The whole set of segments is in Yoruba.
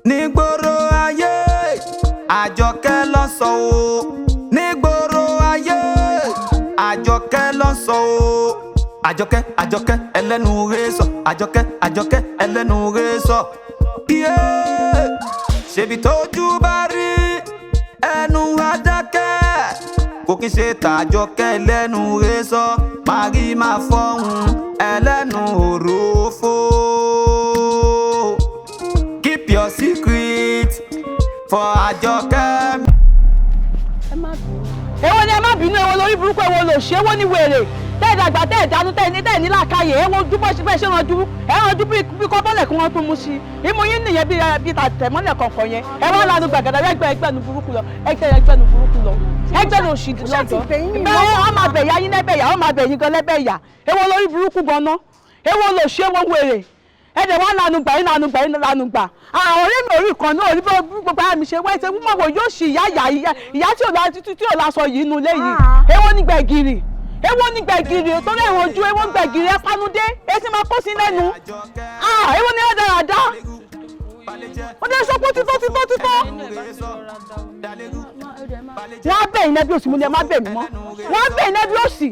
nígboro ayé Àjọkẹ́ ló sọ o nígboro ayé Àjọkẹ́ ló sọ o Àjọkẹ́ ẹlẹ́nu rẹ́sọ̀ Àjọkẹ́ ẹlẹ́nu rẹ́sọ̀ ṣebí tójú bá rí ẹnu adákẹ́ kò kí ṣe tàjọkẹ́ ẹlẹ́nu rẹ́sọ̀ máa rí máa fọ́hùn ẹlẹ́nu òrófó. Keep your secret for Àjọkẹ́. Èwo ni ẹ má bínú, èwo lórí burúkú, èwo lò ṣe, èwo ni wèrè. Tẹ́ẹ̀dàgbà tẹ́ẹ̀dánú tẹ́ẹ̀ní làákàyè, èwo dúpọ̀ sí bẹ́ẹ̀ ṣe rànjú bí kọ́ bọ́lẹ̀ kí wọ́n tún mú sí. Ìmú yín nìyẹn bí tàtẹ̀mọ́lẹ̀ kọ̀ọ̀kan yẹn. Ẹ wá lanu gbàgàdà ẹgbẹ́nu burúkú lọ, ẹgbẹ́nu burúkú lọ. Ẹgbẹ́nu òṣì lọ́jọ́. Bẹ́ẹ̀ wọ́n máa bẹ̀ ya yín lẹ́bẹ̀yà, wọ́n máa bẹ̀ yín gan lẹ́bẹ̀yà. Èwo lórí burúkú gan-an, èwo lò ṣe, èwo wèrè. Ẹ̀dẹ̀ wá lanu gbà. Àwọn orí mi orí kan náà orí gbogbo ara mi ṣe wá ẹsẹ̀ wúmọ̀ wò yóò ṣì ìyá tí ò lásọ yìí inú ilé yìí. Èwo ni gbẹ̀gìrì torí ẹ̀wọ̀n ojú èwo gbẹ̀gìrì ẹ panudé ẹ sì máa kó sí lẹ́nu. Èwo ni rádaràdá ó dé sọ pé títọ́. Wọ́n á bẹ̀ iná bí òsì mú ni ẹ má bẹ̀ mí mọ́. Wọ́n á bẹ̀ iná bí òsì.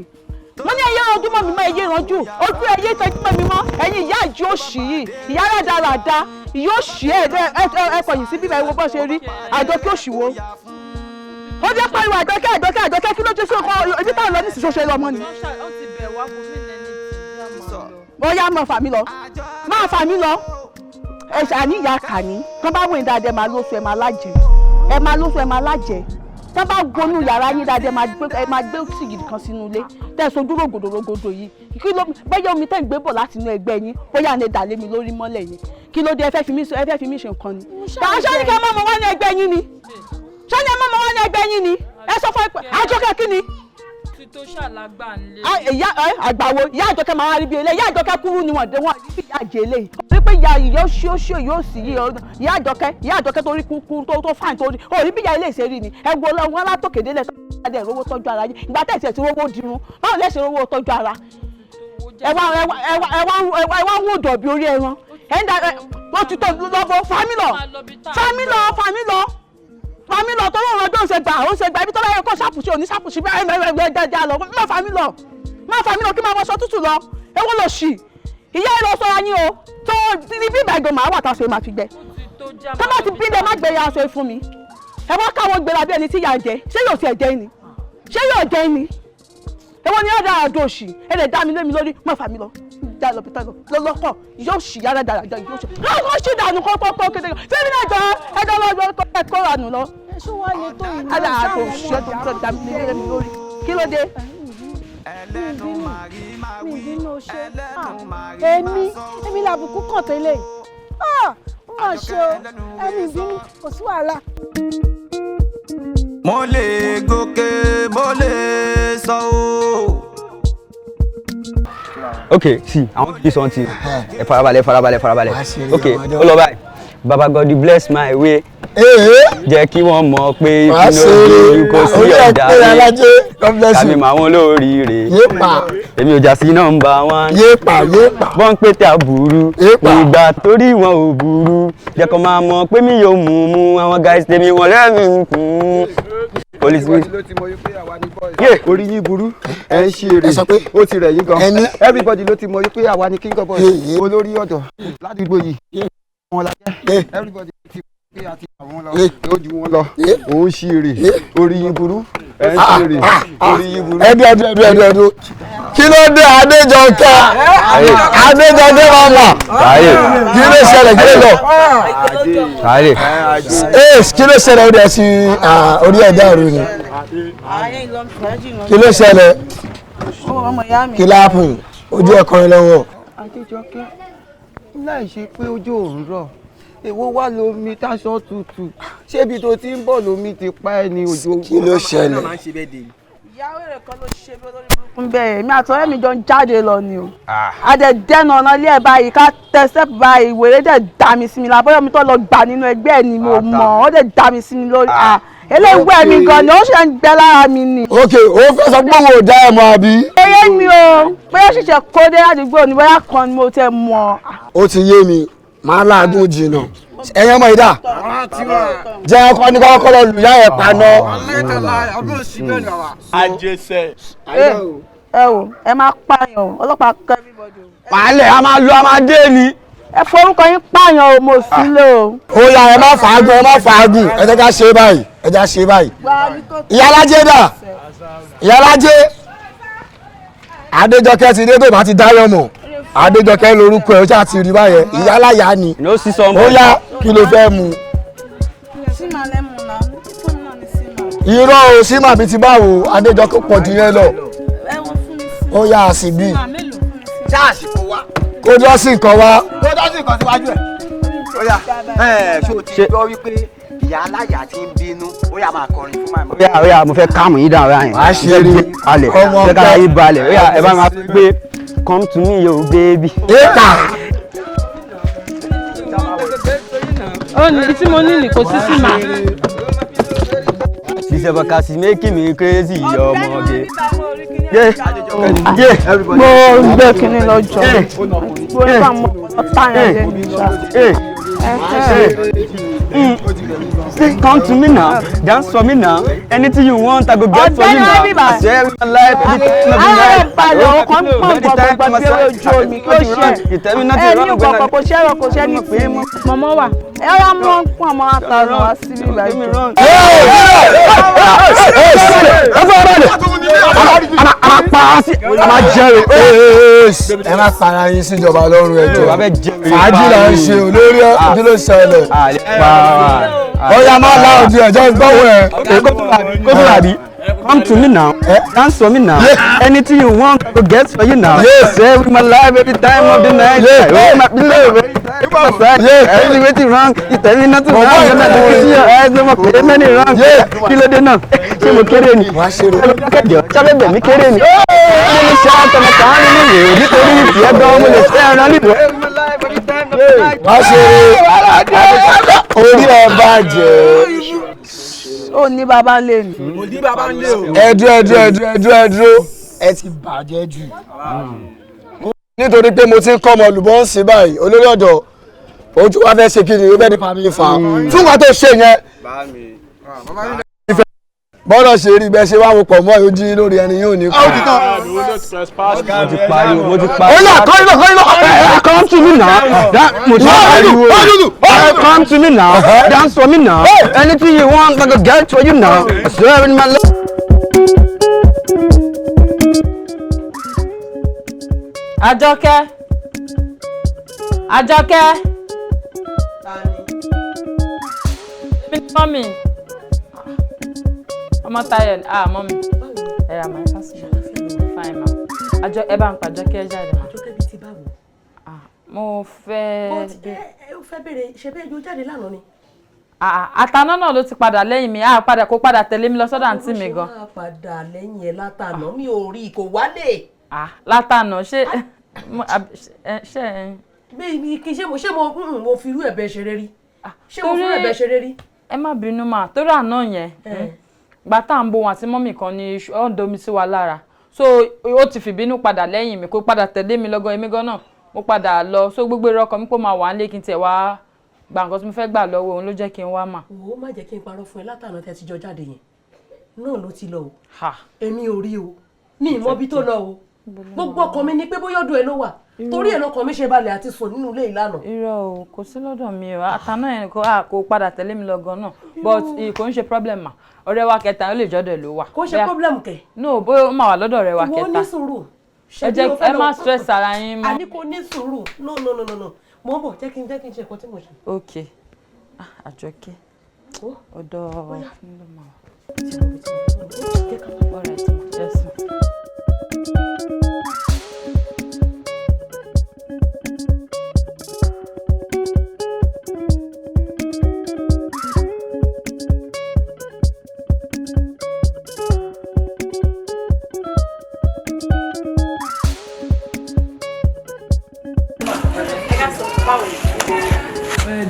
Wọ́n ní ẹyẹ ìrànjú mọ́ mi mọ́ ẹyẹ ìrànjú ojú ẹyẹ ìtọ́jú mọ́ mi mọ́ ẹ̀yin ìyá àjò òṣì yìí ìyá rádaràdá yóò ṣì ẹ kọ̀yìn sí bíbá ìwọ bọ́ ṣe rí Àjọkẹ́ òṣì wo. Ó jẹ́ pariwo Àjọkẹ́ kí ló dé sí ọkọ ibi táwọn lọ ní ìsìsọ́ ṣe lọ́mọ ni. Ó yá máa fà mí lọ ẹ̀ṣẹ̀ àní ìyá kàní kán bá wọ̀nyí dáadé máa lóṣù ẹ̀ máa lájẹ̀ tán bá gbónú yàrá yín dáadé ẹ máa gbé sìgìdì kan sínú ilé tẹ́ ẹ sojú rògòdò yìí kí ló bẹ́yẹ omi tẹ́ ń gbé bọ̀ láti inú ẹgbẹ́ yín bóyá ní dàlé mi lórí mọ́lẹ̀ yín kí ló dé ẹ fẹ́ fi mí ṣe nǹkan ni. tàà ṣé ní ká mọ́ mọ́ wá ní ẹgbẹ́ yín ni ẹ sọ fún Àjọkẹ́ kí ni. tó ṣàlágbà ńlẹ. ìyá àgbàwo ìyá Àjọkẹ́ máa rí bí eléyìí ìyá Àjọkẹ́ kúrú ni wọ́n rí bí ìyá àjẹ eléyìí. ó rí pé ìyá yóò ṣí yóò sì yí ìyá Àjọkẹ́ tó rí kúkú tó fáìn tó rí ó rí bí ìyá ilé ìṣeré ni ẹ wo wọn látòkèdè lẹ tó ṣàdé rówó tọ́jú ara yìí ìgbà tẹ̀sí ẹ̀ tí rówó dirun báwo lẹ ṣe rówó tọ́jú ara. ẹ wá ń wò dọ̀bí orí ẹran wọ́n ti tó lọ́bọ̀ fámílọ̀ tó lọ́rọ̀ ọjọ́ òṣègbà ibi tó láyé kọ́ ṣàpùsí òní ṣàpùsí bí ẹ̀ẹ́dẹ̀ẹ́dẹ̀ lọ má fámílọ̀ kí máa wọṣọ tútù lọ ewu lò ṣì ìyá ẹ̀ lọ sọ́ra yín o tó ní bí ìgbà ìgbọ̀n máa wà táṣọ máa fi gbẹ tó bá ti bí ilẹ̀ má gbé ya aṣọ fún mi ẹ wá káwọn gbéra bí ẹni tí yà jẹ ṣé yóò jẹ ni ewu ni ọ̀dà àdó òṣì ẹ̀ lè dá mi lé mi lórí má fámílọ̀ dá lọ pété lọ́kọ̀ yóò ṣì yára dáradára yóò ṣe lọ́kọ̀ ṣì dànù kọ́kọ́ kéde sẹ́mi náà jọ ẹjọ́ lọ́jọ́ ẹ̀kọ́ rànù lọ. ṣé wàá lè tó ìlú ọ̀sán àwọn ọmọ tó dá mi lé mi lórí kí ló dé. mi ìbínú ṣe èmi làbùkù kàn tẹ́lẹ̀ ó mà ṣe o ẹni ìbínú kò sí wàhálà. mo lè gòkè mo lè sọ o. Okay, see, I want to do something. Farabalẹ̀. Okay, ó lọ báyìí. Baba God bless my way. Jẹ́ kí wọ́n mọ̀ pé ìpinnu kò sí ọ̀dà mi. Kàmí màá wọn lóríire. Èmi ò jà sí nọ́mbà 1. Wọ́n ń pété àbúrú. Ìgbà torí wọn ò burú. Jẹ́ kó máa mọ̀ pé mi yóò mú àwọn guys tèmi wọn lẹ́mìí kún. Police ló ti mọ̀ pé àwa ní boys. Orí yín burú. Ẹ ń ṣe èrè. Ó ti rẹ̀ yín gan. Everybody ló ti mọ̀ pé àwa ní king of boys. Olórí ọ̀dọ̀ ládùúgbò yìí. Wọ́n la jẹ́. Everybody ti mọ̀ pé àti àwọn lọ. Ó ju wọn lọ. Òun ṣe èrè. Orí yín burú. Ẹ ń ṣe èrè. Orí yín burú. Ẹdú. Kí ló dé Adejoke mama? Kí ló ṣẹlẹ̀ kí ló lọ? Kí ló ṣẹlẹ̀ ó dẹ̀ sí orí ẹ̀dá òru ni? Kí ló ṣẹlẹ̀? Kí láàpùn ojú ẹ̀kọ́ lọ́wọ́? Adejoke láì ṣe pé ojú òun rọ̀ èwo wá lomi táṣọ tutù ṣébi tó ti ń bọ̀ lomi ti pa ẹ́ ní ojú. Kí ló ṣẹlẹ̀? ìyàwó rẹ̀ kan ló ṣe bí olórí burúkú bẹ́ẹ̀ mi àtọ̀rẹ́ mi jọ ń jáde lọ ni o. adẹ dẹ́nà ọ̀nà ilé ẹ̀ báyìí ká tẹ step báyìí ìwéré dẹ̀ dá mi sí mi lábọ́yọ̀ mi tó lọ gbà nínú ẹgbẹ́ ẹ̀ ni mo mọ̀ ó dẹ̀ dá mi sí mi lórí. eléwé mi gan ni ó ṣe ń gbẹ lára mi ni. ok ó fẹ́ sọ pé wo dá ẹ̀ mọ́ àbí. eré mi o pé ó ṣiṣẹ́ kó dé àdúgbò ní bóyá kan ni mo tẹ mọ̀. ó ti yé mi màá láàgùn jìnnà ẹ̀yin ọmọ ìdá jẹ́ ọkọ ní kọ́kọ́ lọ lù yá ẹ̀ paná. ẹ wò ẹ máa pààyàn ọlọ́pàá kọ́ everybody. pàálẹ̀ a máa lọ a máa dé ni. ẹ forúkọ yín pààyàn o mo sílé o. ó yá ẹ má fàágùn ẹ jẹ́ ká ṣe báyìí ìyá alájẹ dà ìyá alájẹ Adéjọkẹ́ ti dé tó bá ti dáyọ̀ mọ̀ Adéjọkẹ́ lórúkọ ẹ̀ ó ṣáà ti rí báyẹn ìyá aláya ni ó yá kí ló fẹ́ mu. irọ́ o símà bíi ti báwo Adéjọkẹ́ pọ̀ jù yẹn lọ ó yá àsìbí kó dọ́sì nǹkan wá. síwájú ẹ̀ ó yá ṣé o ti gbọ́ wípé ìyá aláya ti ń bínú ó yá máa kọrin fún màmá. ó yá mo fẹ́ káàmù yín dáhùn ráyìn. wàá ṣe rí ọmọ ọ̀gá ká yí balẹ̀ ó yá ẹ bá máa gbé come to me yo baby. ó ní tí mo ní ní kò sí sí màá. She's ever cause she's making me crazy, yo, moge. Mo gbé kíní lọ́jọ́. Mo ní àwọn ọ̀tá yẹn lẹ́nu ìṣá. Come to me now, dance for me now. Anything you want, I go get for you now. I swear with my life, ayé balẹ̀ ọkọ̀ ń pọ̀ gbọ̀gbọ̀ bí ó ojú omi kí ó ṣe. You tell me nothing wrong when I... kò ṣe ẹ̀rọ kò ṣe ní pé mọ̀mọ́ wà. ẹ wá mọ́ fún ọmọ àtàrà wá sí ibà ìjọ. ẹ má para yín síjọba lọ́rùn ẹjọ́ fàájì là ń ṣe olórí ọdún ló ṣẹlẹ̀ ọ̀yà máa la òdi ẹ̀jọ́ gbọ́wọ́ ẹ̀. kókó àbí come to me now dance for me now anything you want I go get for you now say with my life every time of the night oh my beloved everything wetin wrong you tell me nothing wrong you no dey see your eyes no more play many wrong kí ló dé náà ṣé mo kéré ni kẹjọ sábẹ́bẹ̀ mi kéré ni mo ní ṣe àtọmọ kan nínú ìwé nítorí ìfìyà gan mo lè fẹ́ ẹran nílùú. wá ṣe orí ẹ bàjẹ́. ó ní bàbá lè ní. ẹdúró ẹ ti bàjẹ́ jù nítorí pé mo ti ń kọ́ ọmọ olùbọ́ ń sìn báyìí olórí ọ̀dọ́ ojú wa fẹ́ ṣe kí ni ó fẹ́ nípa mi fa fún wa tó ṣe yẹn bọ́dọ̀ ṣe rí bẹ́ẹ̀ ṣe wá wọ́pọ̀ mọ́ ojú lórí ẹni yóò ní kú. mo ti pariwo. ó yà kọ́ iná. come to me now. mo ti pariwo. come to me now. dance for me now. anything you want I go get for you now. I swear in my love. Àjọkẹ́. Mọ́mì. ọmọ Táyọ̀ mọ́mì. ẹ ra màá kásìn fine ma. ẹ bá ń pa Àjọkẹ́ jáde ma. Àjọkẹ́ bíi ti báwo. mo fẹ́. ó fẹ́ bèrè ṣe bẹ́ẹ̀ yóò jáde lánàá ni. àtàná náà ló ti padà lẹ́yìn mi kó padà tẹ̀lé mi lọ sọ́dọ̀ àǹtí mi gan. ó padà lẹ́yìn ẹ̀ látàná mi ò rí kò wálé. látàná ṣé bí kí ṣé mo fi irú ẹ̀bẹ̀ ṣeré rí ṣé mo fi irú ẹ̀bẹ̀ ṣeré rí. ẹ má bínú mà torí àná yẹn gbà tá à ń bo wọn àti mọ́mì kan ní ó ń domi sí wa lára so ó ti fìbínú padà lẹ́yìn mi kó padà tẹ̀lé mi lọ́gọ́ èmi gan náà mo padà lọ so gbogbo irọ́ ọkọ mi kó máa wà ń lé kí n tẹ̀ wá gba nǹkan tí mo fẹ́ gbà lọ́wọ́ òun ló jẹ́ kí n wá mà. ó má jẹ́ kí n parọ́ fún ẹ látàná tẹ́ ti jọ jáde yẹn náà ló ti lọ o èmi ò rí o mi ì mọ bí tó lọ o gbogbo ọkàn mi ni pé bóyá ọ̀dọ̀ ẹ ló wà torí ẹ lọkàn mi ṣe balẹ̀ àti sùn nínú ilé ìlànà. irọ́ o kò sí lọ́dọ̀ mi o àtàná yẹn kò padà tẹ̀lé mi lọ gan náà but kò ń ṣe problem mà ọ̀rẹ́ wa kẹta ó lè jọ́dọ̀ ló wà. kò ṣe problem kẹ. no bóyá ó máa wà lọ́dọ̀ ọ̀rẹ́ wa kẹta. ìwọ ní sùúrù. ẹ má stress ara yín mọ́. àní kò ní sùúrù no mo bọ̀ jẹ́ kí n ṣe nǹkan tí mo ṣe. ok Àjọkẹ́ ọ̀dọ̀ nílò máa wà. all right yes ma.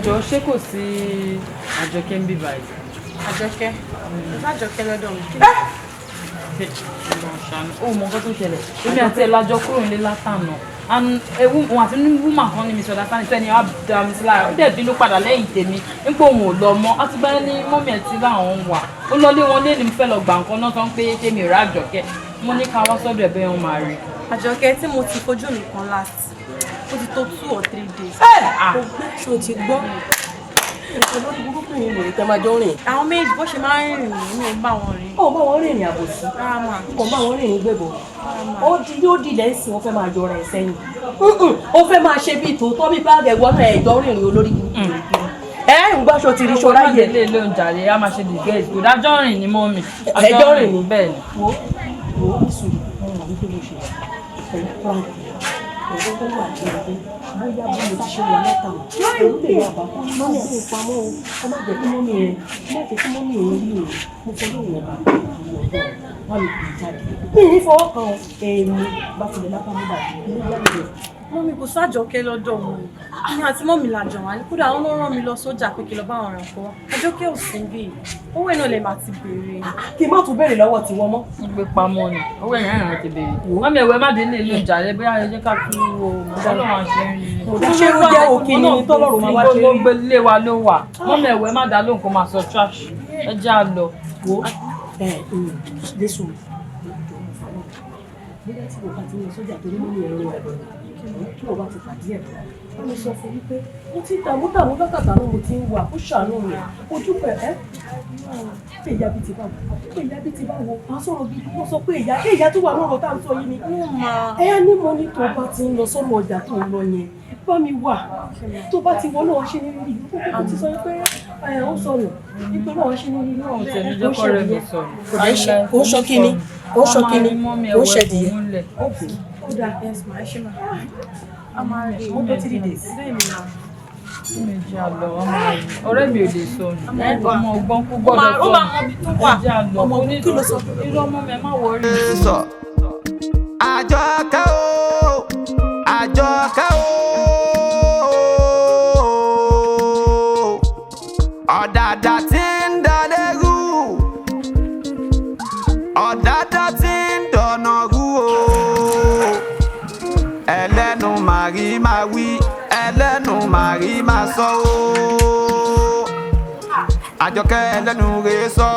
Jọ ṣé kò sí Àjọkẹ́ ń bí báyìí. Àjọkẹ́ Àjọkẹ́ lọ́dọ̀ mi. Ó mọ nǹkan tó ṣẹlẹ̀ èmi àti ẹ̀ lájọ kúrò nílé látànà and òun àti woman kan ní misunderstanding tẹ́ni á dá mi sí lára ó dẹ̀ bínú padà lẹ́yìn tèmi nípò òun ò lọ mọ́ àti báyẹn ní mọ́mí ẹ̀ tí láwọn wà ó lọ lé wọn lé ní fẹ́ lọ gbà nǹkan náà tán pé tèmi ò rà Àjọkẹ́ mo ní ká wá sọ́dọ̀ ẹ̀bẹ̀ wọn máa rí. Àjọkẹ́ tí mo ti fojú mi kan last ó ti tó 2 or 3 days. ṣó ti gbọ́ olórí burúkú yìí lè tẹ́ máa jọ rìn. Àwọn méjì bó ṣe máa ń rìn ní ò bá wọn rìn. Ó bá wọn rìn ní àbòsí. Kò bá wọn rìn ní gbẹ̀bọ̀. Ó di lẹ́sìn ó fẹ́ máa jọra ẹ̀ sẹ́yìn. Ó fẹ́ máa ṣe bíi tòótọ́ bíi bá àgẹ̀wọ́ náà ẹ̀jọ́ rìn ní olórí burúkú. ń gbọ́ ṣo ti rí ṣọ́ra yẹ. ilé ilé oúnjẹ àlè á máa ṣe dìgẹ́ẹ̀sì kò dájọ́ rìn ní mọ́mì. Ẹjọ́ rìn ní bẹ́ẹ̀ ni. Wo ìsùn ọ̀hún àbí tó ló ṣe pẹ̀lú prank ẹ̀rọ tó wà ní ẹgbẹ́ bóyá bí mo ti ṣe wà látàwọn òun lè wà bá mọ́mí àti ìpamọ́ o ọ má jẹ́ kí mọ́mí rẹ̀ má jẹ́ kí mọ́mí rẹ̀ rí o mo fọ́ lóun ọba wà mí kì í jáde mi ní fọwọ́ kan èèmù bá tilẹ̀ lápá mi bàjẹ́ ní jáde rẹ̀. Mọ́mí kò sájọkẹ́ lọ́dọ̀ wọn ní àti mọ́mí làjọ wá ní kódà wọn ló rán mi lọ sójà pé kí lọ bá wọn ràn kọ́ Àjọkẹ́ ò sí bí owó iná lè máa ti béèrè. Kí n má tún béèrè lọ́wọ́ tiwọn mọ́. Mo gbé pamọ́ ni owó ẹ̀yìn ẹ̀ràn ti béèrè. Mọ́mí ẹ̀wẹ̀ má dé ilé ilé oúnjẹ àlè bóyá ẹ jẹ́ ká fi wo ọlọ́run àṣẹ rìn. Ṣé ó jẹ́ òkè ni tọ́lọ́run máa wá ṣe rí? Gbogbo ilé wa ló wà. Mọ́mí ẹ̀wẹ̀ má dá lóhùn kó máa sọ trash. Ẹ jẹ́ à lọ. Wo lẹ́sùn bóyá tí mo bá ti ní sójà torí mú mi ẹ̀rọ ẹ̀rọ tí mo bá ti pàdé ẹ̀ wọ́n mi sọ fún mi pé mo ti dààmú lọ́kàtà náà mo ti ń wà ó ṣàánú mi ojú pẹ̀ pé ìyá bí ti bá wo wọ́n sọ̀rọ̀ bí wọ́n sọ pé ìyá tó wà lọ́rọ̀ tá à ń sọ yìí ni ẹ̀yà ní mo ní tó bá ti ń lọ sọ́nà ọjà tó ń lọ yẹn bá mi wà tó bá ti wọ́n náà ṣe ní rí àti sọ pé ó sọ̀rọ̀ nípa náà ṣe ní rí náà ó ṣọ kíní ó ṣẹ̀dìyẹ ó dá ẹ̀sùn àìṣe máa a máa rí ó tó 3 days bẹ́ẹ̀ mi náà. Méjì àlọ́ ọ̀rẹ́ mi ò lè sọ ní ọmọ ọgbọ́n kú gbọ́dọ̀ sọ méjì àlọ́ ọmọ kí ló sọ irú ọmọ mi má wọrí. Àjọkẹ́ o Àjọkẹ́ o ọ̀dàdà tí ń dalẹ́rú ọ̀dàdà tí ń dọ̀nà rú o ẹlẹ́nu màrí máa wí ẹlẹ́nu màrí máa sọ o Àjọkẹ́ ẹlẹ́nu rẹ̀ sọ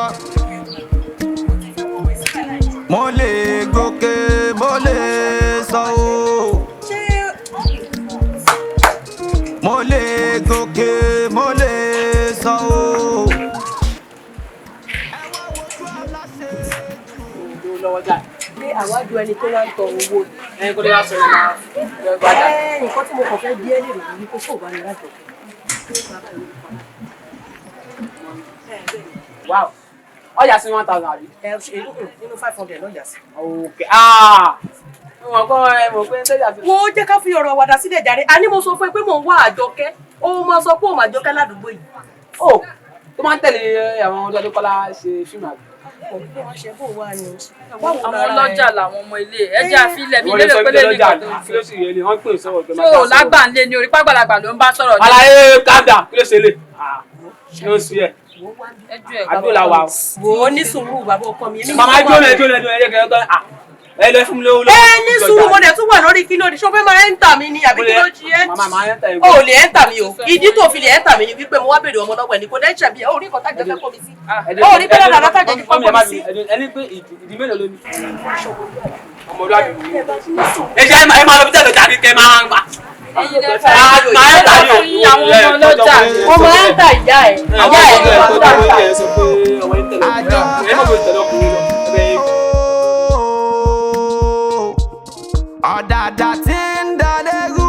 mo lè gòkè mo lè sọ o mo lè gòkè mo lè sọ o. Pé àwájú ẹni tó wá ń tọ owó ẹni kó lè wá sọ̀rọ̀ máa gbàdá. Nǹkan tí mo kàn fẹ́ bí ẹ́ lè rí ni pé kó bá ní lájọ. Wow. Ọjà sí 1,000 àbí? Nínú 500 lọ́jà sí. Okay. Mo kọ́ mo pé ń tẹ́jà sí. Wo jẹ́ ká fi ọ̀rọ̀ wàdà sílẹ̀ jàre. A ní mo sọ fún ẹ pé mò ń wá Àjọkẹ́. Ó máa sọ pé òun Àjọkẹ́ ládùúgbò yìí. Oh, tó máa ń tẹ̀lé àwọn ọmọdé Adékọ́lá ṣe fíìmù àbí? Àwọn ọlọ́jà làwọn ọmọ ilé ẹjẹ́ àfilẹ̀ mi lérò pé lè ní kọ́tò kí ló sì yẹ ni wọ́n pè sọ̀rọ̀ tó máa ṣé o lágbà ń lé ní orí pàgbàlagbà ló ń bá sọ̀rọ̀ ní. Àlàyé kábíà kí ló ṣe lè? Kí ló sì yẹ? Àdó la wà. Wò ó ní sùúrù bàbá ọkọ mi. Màmá ẹjọ́ ẹ̀jẹ̀ kẹ́kẹ́ ẹ lọ fún mi lówó. Ní sùúrù mo dẹ̀ tún wà lórí kí ló di ṣọ́fẹ́ máa ń tà mí ni àbí kí ló jí ẹ́? O ò lè ẹ́ tà mí o. Ìdí tó fi lè ẹ́ tà mí ni wípé mo wá bèrè ọmọ lọ́wọ́ ẹni kò dẹ́ ṣàbí ẹ̀ ó rí kọ́tà jẹ́kẹ́ kọ́ mi sí. Ó rí bẹ́ẹ̀ dáadáa tá jẹ́kẹ́ kọ́ mi sí. Ẹni pé ìdí mélòó ló ní? Ọmọlúwàbí mi. Ẹ ṣe ẹ máa lọ bí tẹ̀lé jáde kẹ́ máa ń gbà. Máa ń tà ní àwọn ọmọ ọlọ́jà. Mo máa ń tà ìyá ẹ̀. Ìyá ẹ̀ ló máa ń tà ìyá ẹ̀. Ọ̀dàdà tí ń dalẹ́rú